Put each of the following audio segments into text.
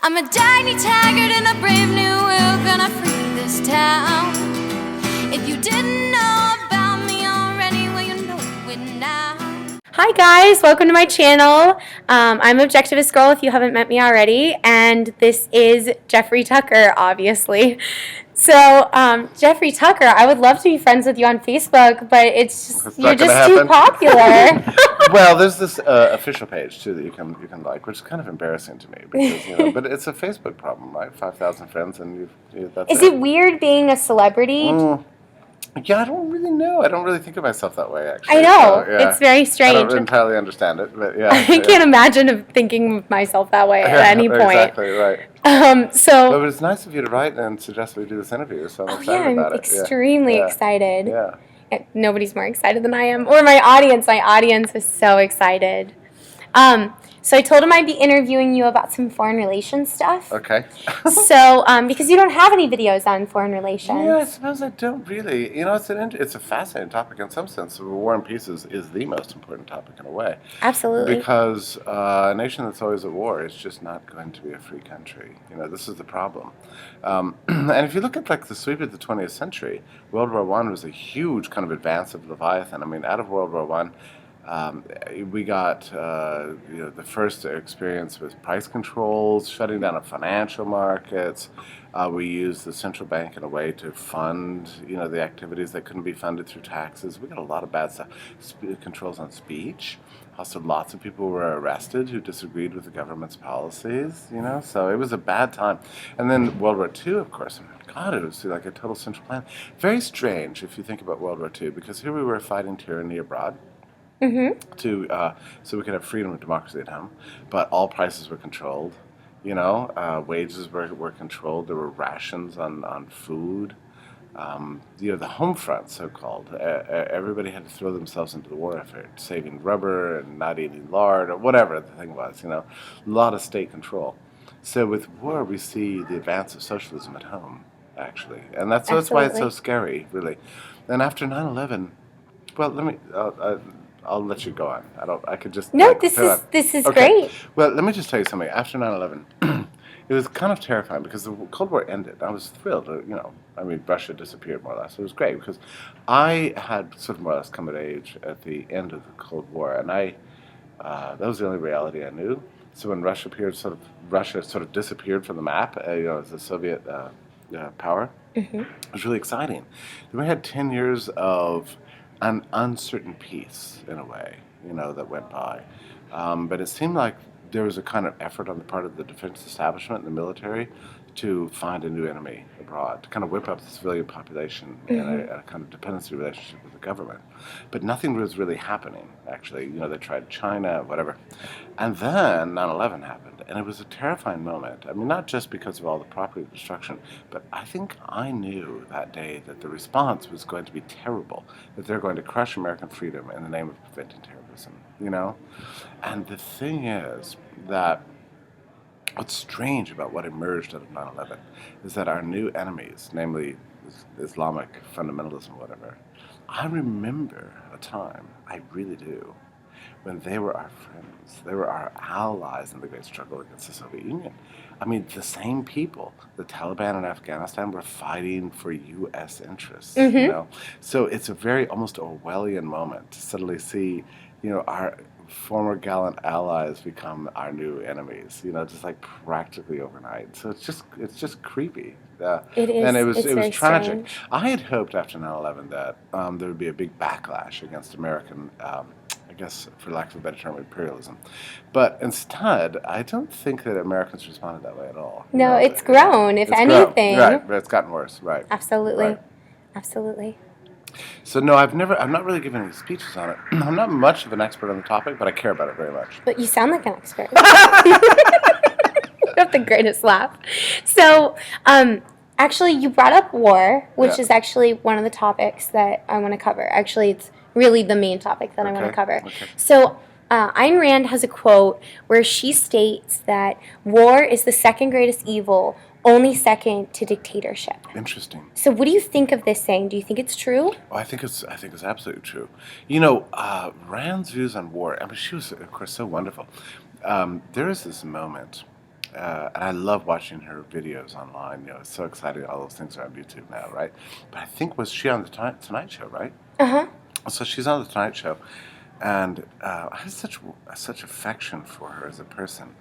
I'm a tiny taggart in a brave new world, gonna free this town. If you didn't know about me already, well, you know it now. Hi guys, welcome to my channel. I'm Objectivist Girl if you haven't met me already, and this is Jeffrey Tucker, obviously. So, Jeffrey Tucker, I would love to be friends with you on Facebook, but you're just too popular. Well, there's this official page too that you can like, which is kind of embarrassing to me because but it's a Facebook problem, right? 5,000 friends, and that's Is it weird being a celebrity? Yeah, I don't really know. I don't really think of myself that way, actually. I know. So, yeah. It's very strange. I don't entirely understand it, but yeah. I can't imagine of thinking of myself that way at any point. Exactly, right. So But it's nice of you to write and suggest we do this interview, so I'm excited about I'm it. extremely excited. Yeah. Nobody's more excited than I am, or my audience. My audience is so excited. So I told him I'd be interviewing you about some foreign relations stuff. Okay. So, because you don't have any videos on foreign relations. Yeah, I suppose I don't really. You know, it's a fascinating topic in some sense. War and peace is the most important topic in a way. Absolutely. Because a nation that's always at war is just not going to be a free country. You know, this is the problem. And if you look at like the sweep of the 20th century, World War I was a huge kind of advance of Leviathan. I mean, out of World War I, we got the first experience with price controls, shutting down of financial markets. We used the central bank in a way to fund the activities that couldn't be funded through taxes. We got a lot of bad stuff. Controls on speech. Also, lots of people were arrested who disagreed with the government's policies. So it was a bad time. And then World War II, of course. God, it was like a total central plan. Very strange if you think about World War II, because here we were fighting tyranny abroad. So we could have freedom and democracy at home, but all prices were controlled. Wages were controlled. There were rations on food. The home front, so-called. Everybody had to throw themselves into the war effort, saving rubber and not eating lard or whatever the thing was. A lot of state control. So with war, we see the advance of socialism at home, actually, and that's why it's so scary, really. And after 9/11, well, let me. I'll let you go on. I could just... No, this is great. Well, let me just tell you something. After 9/11, it was kind of terrifying because the Cold War ended. I was thrilled. Russia disappeared more or less. It was great because I had sort of more or less come of age at the end of the Cold War, and that was the only reality I knew. So when Russia sort of disappeared from the map, as a Soviet power, it was really exciting. Then we had 10 years of an uncertain peace, in a way, that went by. But it seemed like there was a kind of effort on the part of the defense establishment and the military to find a new enemy abroad, to kind of whip up the civilian population in a kind of dependency relationship with the government. But nothing was really happening, actually. They tried China, whatever. And then 9/11 happened, and it was a terrifying moment. I mean, not just because of all the property destruction, but I think I knew that day that the response was going to be terrible, that they're going to crush American freedom in the name of preventing terrorism, And the thing is that what's strange about what emerged out of 9/11 is that our new enemies, namely Islamic fundamentalism, whatever, I remember a time, I really do, when they were our friends. They were our allies in the great struggle against the Soviet Union. I mean, the same people, the Taliban in Afghanistan, were fighting for U.S. interests, So it's a very almost Orwellian moment to suddenly see, our former gallant allies become our new enemies, just like practically overnight. So it's just creepy. It is. And it was tragic. Strange. I had hoped after 9/11 that there would be a big backlash against American, I guess, for lack of a better term, imperialism. But instead, I don't think that Americans responded that way at all. No, it's grown, if anything. Right, but it's gotten worse, right. Absolutely. Right. Absolutely. So no, I've not really given any speeches on it. I'm not much of an expert on the topic, but I care about it very much. But you sound like an expert. You have the greatest laugh. So, actually, you brought up war, which is actually one of the topics that I want to cover. Actually, it's really the main topic that I want to cover. Okay. So, Ayn Rand has a quote where she states that war is the second greatest evil, only second to dictatorship. Interesting. So what do you think of this saying? Do you think it's true? Oh, I think it's absolutely true. Rand's views on war, I mean, she was, of course, so wonderful. There is this moment and I love watching her videos online. You know, it's so exciting. All those things are on YouTube now, right? But I think was she on the Tonight Show, right? So she's on the Tonight Show, and I have such affection for her as a person.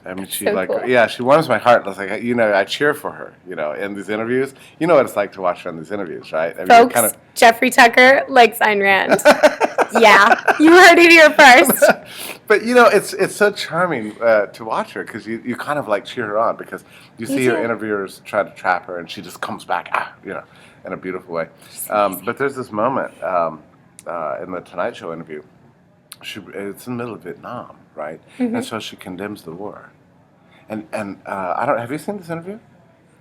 I mean, she so like, cool. yeah, she warms my heart. I was like, you know, I cheer for her, you know, in these interviews. You know what it's like to watch her in these interviews, right? I mean, Folks, kind of, Jeffrey Tucker likes Ayn Rand. Yeah, you heard it here first. but you know, it's so charming to watch her because you kind of like cheer her on because you see her too. interviewers try to trap her and she just comes back, you know, in a beautiful way. But there's this moment in the Tonight Show interview. It's in the middle of Vietnam, right? And so she condemns the war. And I don't. Have you seen this interview?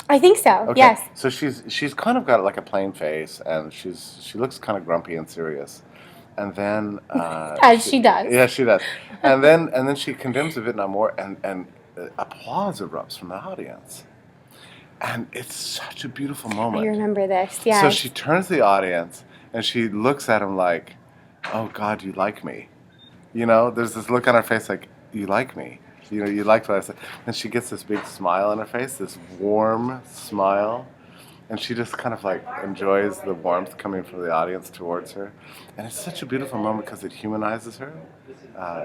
I think so. Okay. Yes. So she's kind of got like a plain face, and she looks kind of grumpy and serious. And then As she does. Yeah, she does. And then she condemns the Vietnam War, and applause erupts from the audience. And it's such a beautiful moment. I remember this. Yeah. So she turns to the audience and she looks at him like, "Oh God, you like me." You know, there's this look on her face like, "You like me." You know, you liked what I said. And she gets this big smile on her face, this warm smile. And she just kind of like enjoys the warmth coming from the audience towards her. And it's such a beautiful moment because it humanizes her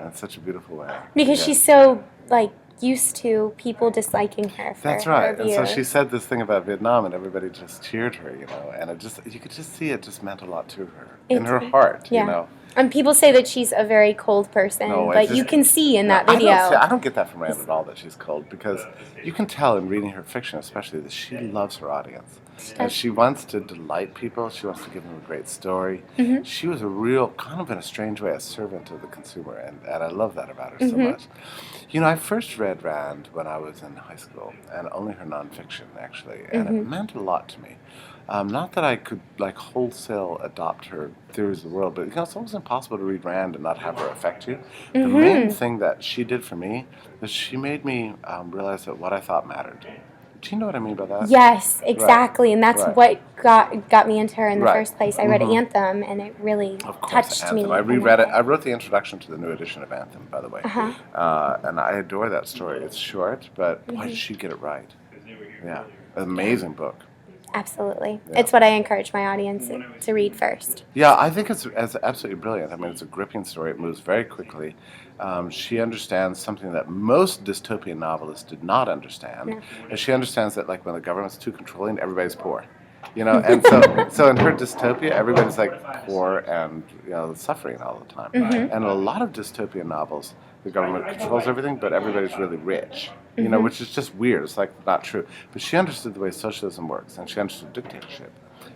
in such a beautiful way. Because she's so, like, used to people disliking her for That's her right. And so views. she said this thing about Vietnam and everybody just cheered her, you know. And you could just see it just meant a lot to her. In her heart, yeah. you know. And people say that she's a very cold person, No, but you can see in that video. I don't get that from Rand at all, that she's cold, because you can tell in reading her fiction especially that she loves her audience. And she wants to delight people. She wants to give them a great story. She was a real, kind of in a strange way, a servant of the consumer, and I love that about her so much. You know, I first read Rand when I was in high school, and only her nonfiction, actually, and it meant a lot to me. Not that I could like wholesale adopt her theories of the world, but you know, it's almost impossible to read Rand and not have her affect you. The main thing that she did for me was she made me realize that what I thought mattered. Do you know what I mean by that? Yes, exactly, and that's what got me into her in the Right. first place. I read Anthem, and it really Of course, touched Anthem. me. I reread it. I wrote the introduction to the new edition of Anthem, by the way, and I adore that story. It's short, but boy, did she get it right. Yeah, amazing book. Absolutely. Yeah. It's what I encourage my audience to read first. Yeah, I think it's absolutely brilliant. I mean, it's a gripping story. It moves very quickly. She understands something that most dystopian novelists did not understand. And she understands that, like, when the government's too controlling, everybody's poor. You know, and so in her dystopia, everybody's like poor and, you know, suffering all the time. And a lot of dystopian novels, the government controls everything, but everybody's really rich. You know, which is just weird. It's like not true. But she understood the way socialism works, and she understood dictatorship.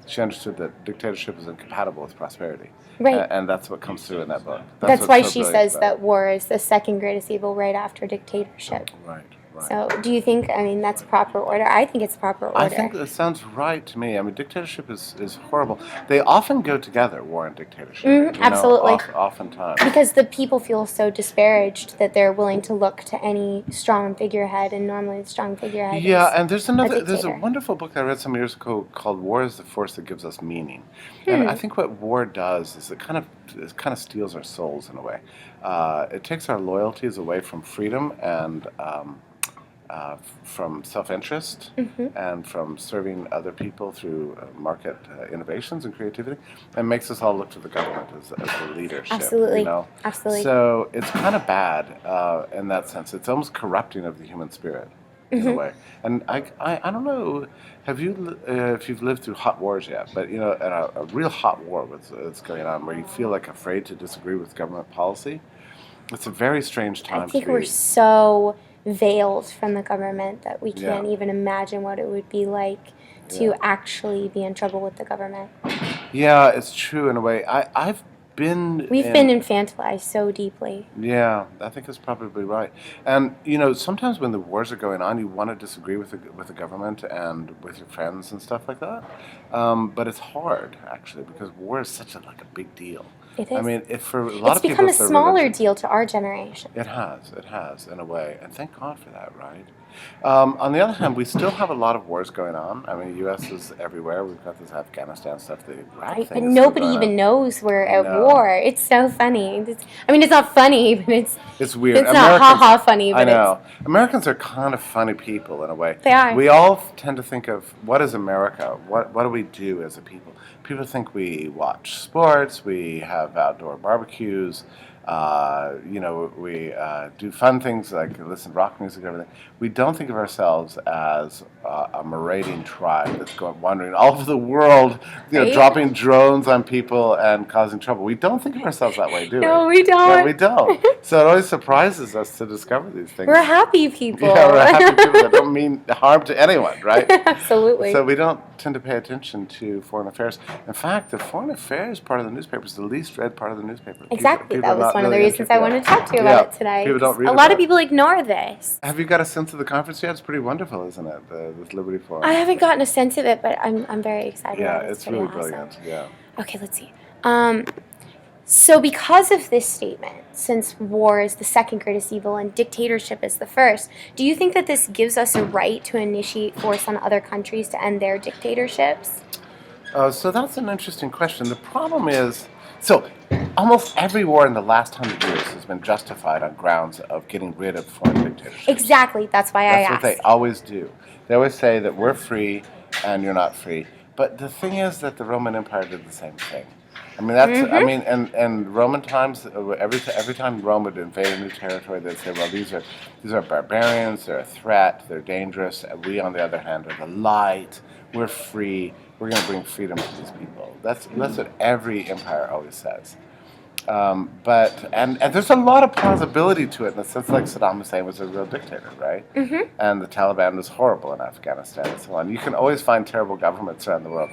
She understood that dictatorship is incompatible with prosperity. Right. And that's what comes through in that book. That's what's why so she brilliant says about that war is the second greatest evil right after dictatorship. it. Right. So do you think, I mean, that's proper order? I think it's proper order. I think that sounds right to me. I mean, dictatorship is horrible. They often go together, war and dictatorship. You know, absolutely. Oftentimes. Because the people feel so disparaged that they're willing to look to any strong figurehead, and normally the strong figurehead Yeah, is and there's a dictator. wonderful book that I read some years ago called "War is the Force That Gives Us Meaning," and I think what war does is it kind of steals our souls in a way. It takes our loyalties away from freedom and from self-interest and from serving other people through market innovations and creativity, and makes us all look to the government as the leadership. Absolutely. You know? Absolutely. So it's kind of bad in that sense. It's almost corrupting of the human spirit in a way. And I don't know, if you've lived through hot wars yet, but you know, and a real hot war that's going on where you feel like afraid to disagree with government policy. It's a very strange time. I think to be. we're so veiled from the government that we can't even imagine what it would be like to actually be in trouble with the government. Yeah, it's true in a way. We've been infantilized so deeply. Yeah, I think it's probably right. And you know, sometimes when the wars are going on, you want to disagree with the government and with your friends and stuff like that. But it's hard actually because war is such a big deal. It is. I mean, for a lot It's of people, become a it's their smaller religion. deal to our generation. It has, in a way, and thank God for that, right? On the other hand, we still have a lot of wars going on. I mean, the U.S. is everywhere. We've got this Afghanistan stuff. The Iraq Right, thing but is still nobody going even on. knows we're I at know. war. It's so funny. It's not funny, but It's weird. It's not ha-ha funny, I but know. Americans are kind of funny people in a way. They are. We all tend to think of, what is America? What do we do as a people? People think we watch sports, we have outdoor barbecues, we do fun things like listen to rock music and everything. We don't think of ourselves as a marauding tribe that's going wandering all over the world, Right? dropping drones on people and causing trouble. We don't think of ourselves that way, do we? No, we don't. Yeah, we don't. So it always surprises us to discover these things. We're happy people. Yeah, we're happy people that don't mean harm to anyone, right? Absolutely. So we don't tend to pay attention to foreign affairs. In fact, the foreign affairs part of the newspaper is the least read part of the newspaper. Exactly. People that are was not one of the really reasons I interested. wanted to talk to you about it today. People don't read a lot about of people ignore this. Have you got a sense of the conference yet? It's pretty wonderful, isn't it? This Liberty Forum. I haven't gotten a sense of it, but I'm very excited. Yeah, about it. it's pretty really awesome. brilliant. Yeah. Okay, let's see. So because of this statement, since war is the second greatest evil and dictatorship is the first, do you think that this gives us a right to initiate force on other countries to end their dictatorships? So that's an interesting question. The problem is, almost every war in the last 100 years has been justified on grounds of getting rid of foreign dictatorships. Exactly. That's why I asked. That's what they always do. They always say that we're free and you're not free. But the thing is that the Roman Empire did the same thing. I mean, and Roman times, every time Rome would invade a new territory, they'd say, well, these are barbarians, they're a threat, they're dangerous, and we, on the other hand, are the light, we're free, we're going to bring freedom to these people. That's what every empire always says. But there's a lot of plausibility to it in the sense, like Saddam Hussein was a real dictator, right? Mm-hmm. And the Taliban was horrible in Afghanistan and so on. You can always find terrible governments around the world,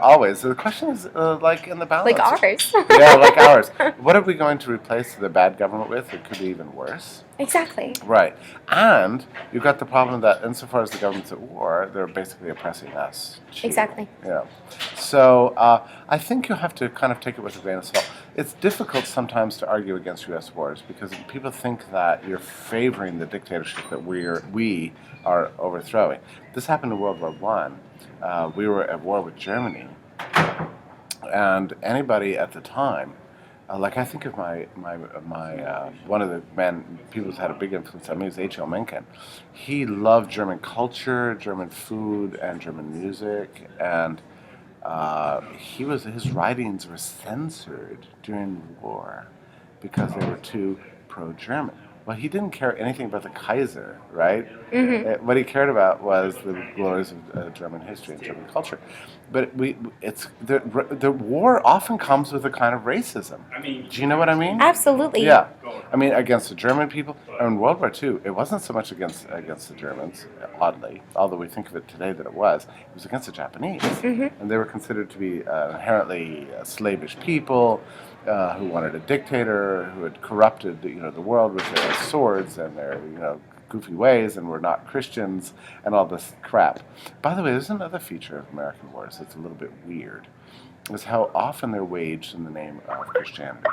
always. So the question is, like in the balance. Like ours. Yeah, like ours. What are we going to replace the bad government with? It could be even worse. Exactly. Right. And you've got the problem that insofar as the government's at war, they're basically oppressing us. Too. Exactly. So I think you have to kind of take it with a grain of salt. It's difficult sometimes to argue against U.S. wars because people think that you're favoring the dictatorship that we are overthrowing. This happened in World War I. We were at war with Germany, and anybody at the time, like I think of my one of the people who's had a big influence on me is H.L. Mencken. He loved German culture, German food, and German music, and his writings were censored during the war because they were too pro-German. Well, he didn't care anything about the Kaiser, right? Mm-hmm. What he cared about was the glories of German history and German culture. But the war often comes with a kind of racism. Do you know what I mean? Absolutely. Yeah. I mean, against the German people. In World War II, it wasn't so much against the Germans, oddly, although we think of it today that it was. It was against the Japanese. Mm-hmm. And they were considered to be inherently slavish people who wanted a dictator, who had corrupted the world with their swords and their goofy ways, and were not Christians, and all this crap. By the way, there's another feature of American wars that's a little bit weird, is how often they're waged in the name of Christianity.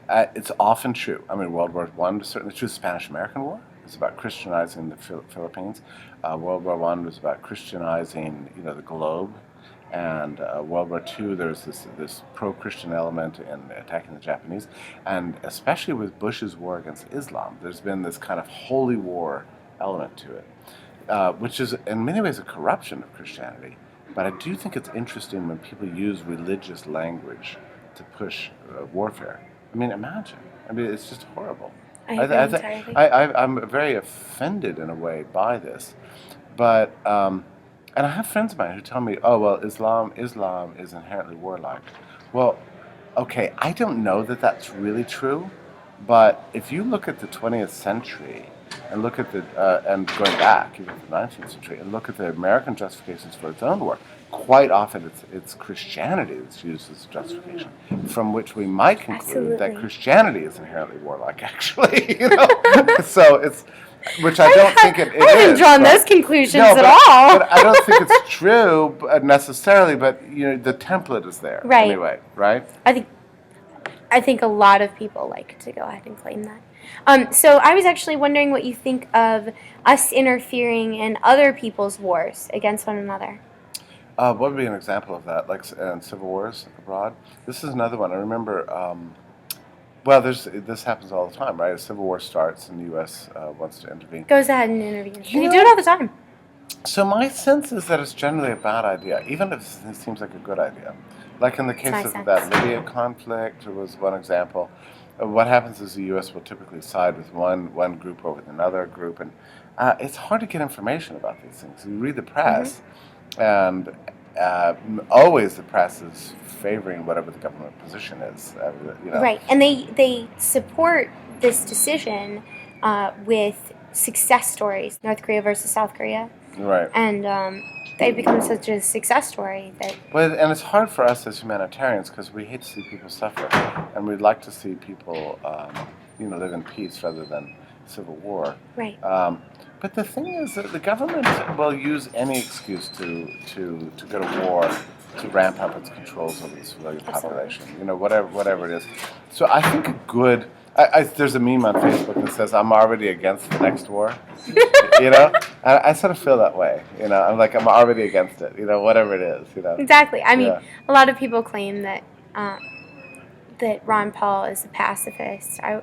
It's often true. I mean, World War I was certainly true. The Spanish-American War was about Christianizing the Philippines. World War I was about Christianizing, the globe. And World War II, there's this pro-Christian element in attacking the Japanese. And especially with Bush's war against Islam, there's been this kind of holy war element to it, which is in many ways a corruption of Christianity. But I do think it's interesting when people use religious language to push warfare. I mean, imagine. I mean, it's just horrible. I'm very offended in a way by this. But... and I have friends of mine who tell me, oh, well, Islam is inherently warlike. Well, okay, I don't know that that's really true, but if you look at the 20th century and look at and going back, even to the 19th century, and look at the American justifications for its own war, quite often it's Christianity that's used as a justification, from which we might conclude that Christianity is inherently warlike, actually. So Which I don't think it is. I haven't drawn but- those conclusions No, at all. But I don't think it's true necessarily. But the template is there Right. anyway, right? I think a lot of people like to go ahead and claim that. So I was actually wondering what you think of us interfering in other people's wars against one another. What would be an example of that, like in civil wars abroad? This is another one. I remember. This happens all the time, right? A civil war starts, and the U.S. Wants to intervene. Goes ahead and intervenes. You They know- do it all the time. So my sense is that it's generally a bad idea, even if it seems like a good idea. Like in the case my of sense. that Libya conflict, was one example. What happens is the U.S. will typically side with one group over another group, and it's hard to get information about these things. You read the press, and always the press is favoring whatever the government position is. Right, and they support this decision with success stories, North Korea versus South Korea, Right. and they've become such a success story that And it's hard for us as humanitarians because we hate to see people suffer, and we'd like to see people, live in peace rather than civil war. right. But the thing is that the government will use any excuse to go to war to ramp up its controls over the civilian population. Whatever it is. So I think a good. There's a meme on Facebook that says, "I'm already against the next war." I sort of feel that way. I'm like, I'm already against it. Whatever it is. Exactly. I mean, Yeah. a lot of people claim that that Ron Paul is a pacifist. I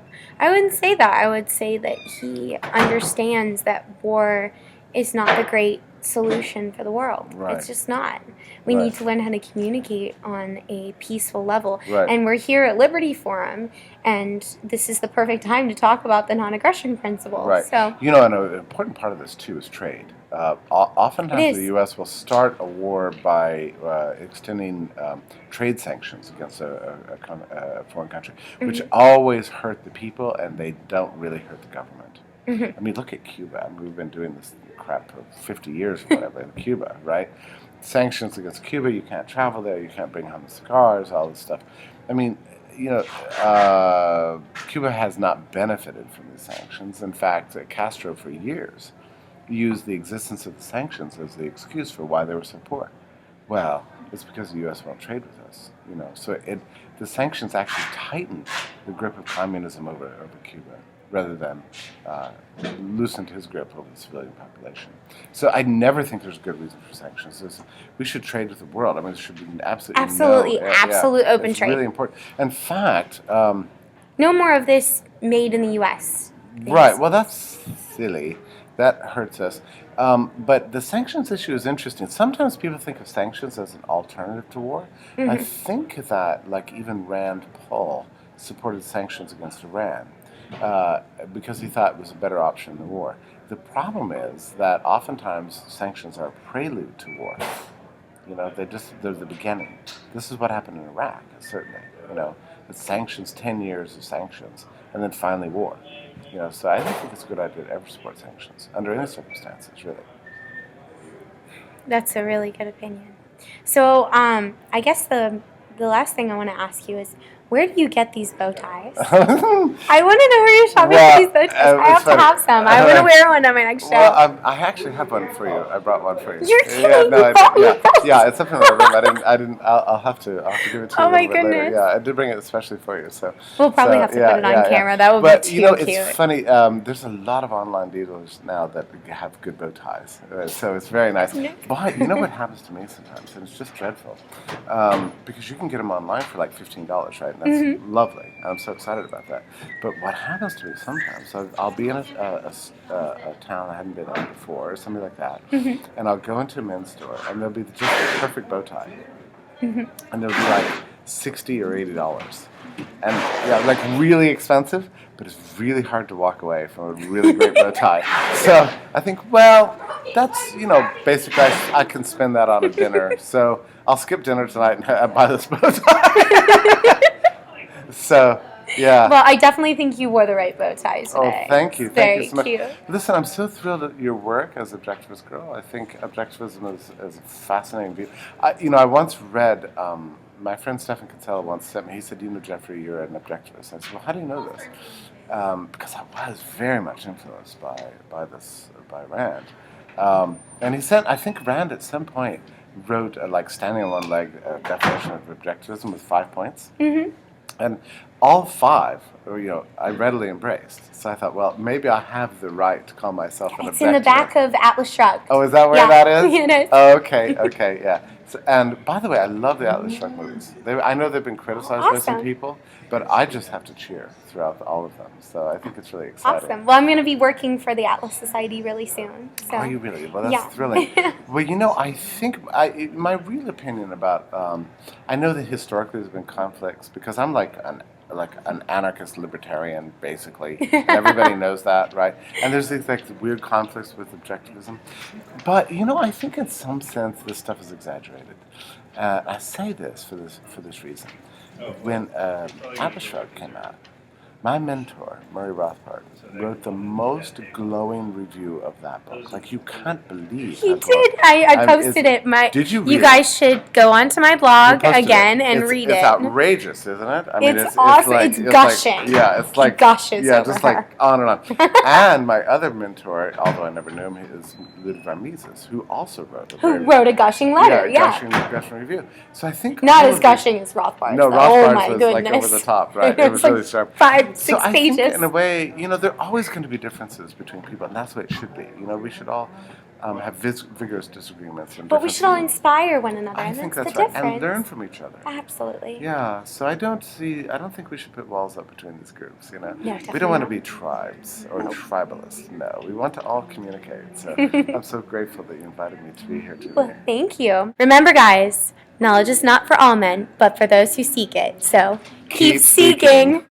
wouldn't say that. I would say that he understands that war is not the great solution for the world. Right. It's just not. We Right. need to learn how to communicate on a peaceful level. Right. And we're here at Liberty Forum, and this is the perfect time to talk about the non-aggression principle. Right. So, And an important part of this too is trade. Oftentimes, It is. the U.S. will start a war by extending trade sanctions against a foreign country, which always hurt the people, and they don't really hurt the government. I mean, look at Cuba. We've been doing this crap for 50 years or whatever in Cuba, right? Sanctions against Cuba, you can't travel there, you can't bring home the cigars, all this stuff. I mean, Cuba has not benefited from these sanctions. In fact, Castro for years used the existence of the sanctions as the excuse for why they were so poor. Well, it's because the U.S. won't trade with us, So the sanctions actually tightened the grip of communism over Cuba, rather than loosened his grip over the civilian population. So I never think there's a good reason for sanctions. We should trade with the world. I mean, there should be absolute open it's trade. really important. In fact, no more of this made in the U.S. things. right, well, that's silly. That hurts us. But the sanctions issue is interesting. Sometimes people think of sanctions as an alternative to war. I think that, like, even Rand Paul supported sanctions against Iran because he thought it was a better option than war. The problem is that oftentimes sanctions are a prelude to war. They're the beginning. This is what happened in Iraq, certainly. The sanctions, 10 years of sanctions, and then finally war. So I don't think it's a good idea to ever support sanctions under any circumstances, really. That's a really good opinion. So, I guess the last thing I want to ask you is, where do you get these bow ties? I want to know where you're shopping for these bow ties. I have to have some. I want to wear one on my next show. Well, I actually have one for you. I brought one for you. You're kidding. Yeah, no, I Oh, did. yes. Yeah, it's up in my room. I didn't. I'll have to give it to you. Oh, a my little bit later. goodness. Yeah, I did bring it especially for you. So We'll probably have to put it on camera. That would be too cute. It's funny. There's a lot of online dealers now that have good bow ties, so it's very nice. But you know what happens to me sometimes, and it's just dreadful, because you can get them online for like $15, right? And that's lovely. I'm so excited about that. But what happens to me sometimes, I'll be in a town I hadn't been in before, or something like that, and I'll go into a men's store, and there'll be just the perfect bow tie, and there'll be like $60 or $80, and like really expensive, but it's really hard to walk away from a really great bow tie. So I think, well, that's basically I can spend that on a dinner. So I'll skip dinner tonight and buy this bow tie. So, yeah. Well, I definitely think you wore the right bow tie today. Oh, thank you. Very Thank you so much. cute. Listen, I'm so thrilled at your work as Objectivist Girl. I think Objectivism is a fascinating view. I once read, my friend Stephen Kinsella once sent me, he said, Jeffrey, you're an Objectivist. I said, well, how do you know this? because I was very much influenced by Rand. And I think Rand at some point wrote like standing on one leg definition of objectivism with 5 points. Mm-hmm. And all 5, I readily embraced. So I thought, well, maybe I have the right to call myself an objectivist. It's in the back of Atlas Shrugged. Oh, is that where that is? It is. Oh, okay, yeah. So, and by the way, I love the Atlas Shrugged movies. I know they've been criticized by some people, but I just have to cheer throughout all of them. So I think it's really exciting. Awesome. Well, I'm going to be working for the Atlas Society really soon. So. Are you really? Well, that's thrilling. Well, I think my real opinion about I know that historically there's been conflicts because I'm like an anarchist libertarian, basically. And everybody knows that, right? And there's these like weird conflicts with objectivism. But I think in some sense this stuff is exaggerated. I say this for this reason. When Atlas Shrugged came out, my mentor, Murray Rothbard, wrote the most glowing review of that book. Like, you can't believe He did. I posted it. Did you? You guys should go onto my blog again and read it. It's outrageous, isn't it? I mean, it's awesome. It's gushing. It's like gushes. Yeah, over just her. like on and on. And my other mentor, although I never knew him, is Ludwig von Mises, who also wrote a gushing letter. Yeah. gushing review. So I think not as gushing as Rothbard's. No, Rothbard's oh my was goodness. Like over the top, right? It was really sharp. 5-6 pages. Think in a way, there are always going to be differences between people, and that's the way it should be. We should all have vigorous disagreements. But we should all inspire one another. I think that's the right, difference. and learn from each other. Absolutely. Yeah. So I don't think we should put walls up between these groups. No, we don't want to be tribes or tribalists. No, we want to all communicate. So I'm so grateful that you invited me to be here today. Well, thank you. Remember, guys, knowledge is not for all men, but for those who seek it. So keep seeking.